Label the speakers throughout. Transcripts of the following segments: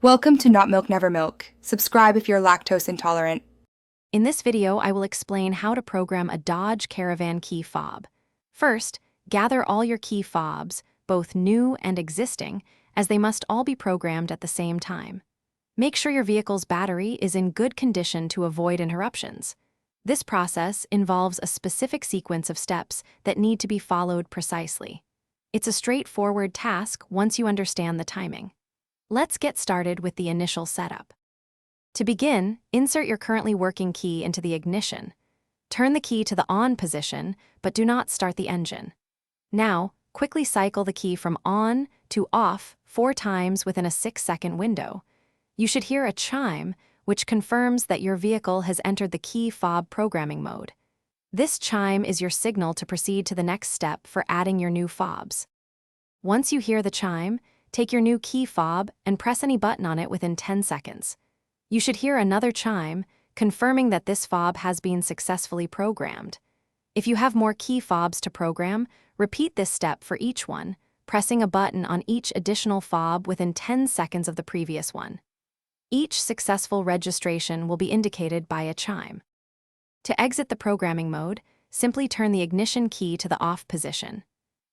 Speaker 1: Welcome to Not Milk Never Milk. Subscribe if you're lactose intolerant.
Speaker 2: In this video, I will explain how to program a Dodge Caravan key fob. First, gather all your key fobs, both new and existing, as they must all be programmed at the same time. Make sure your vehicle's battery is in good condition to avoid interruptions. This process involves a specific sequence of steps that need to be followed precisely. It's a straightforward task once you understand the timing. Let's get started with the initial setup. To begin, insert your currently working key into the ignition. Turn the key to the on position, but do not start the engine. Now, quickly cycle the key from on to off 4 times within a 6-second window. You should hear a chime, which confirms that your vehicle has entered the key fob programming mode. This chime is your signal to proceed to the next step for adding your new fobs. Once you hear the chime, take your new key fob and press any button on it within 10 seconds. You should hear another chime, confirming that this fob has been successfully programmed. If you have more key fobs to program, repeat this step for each one, pressing a button on each additional fob within 10 seconds of the previous one. Each successful registration will be indicated by a chime. To exit the programming mode, simply turn the ignition key to the off position.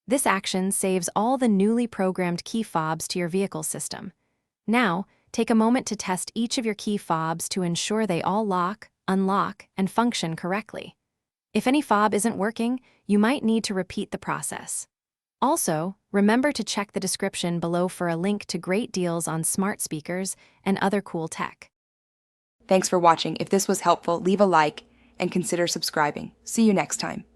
Speaker 2: This action saves all the newly programmed key fobs to your vehicle system. Now, take a moment to test each of your key fobs to ensure they all lock, unlock, and function correctly. If any fob isn't working, you might need to repeat the process. Also, remember to check the description below for a link to great deals on smart speakers and other cool tech.
Speaker 1: Thanks for watching. If this was helpful, leave a like and consider subscribing. See you next time.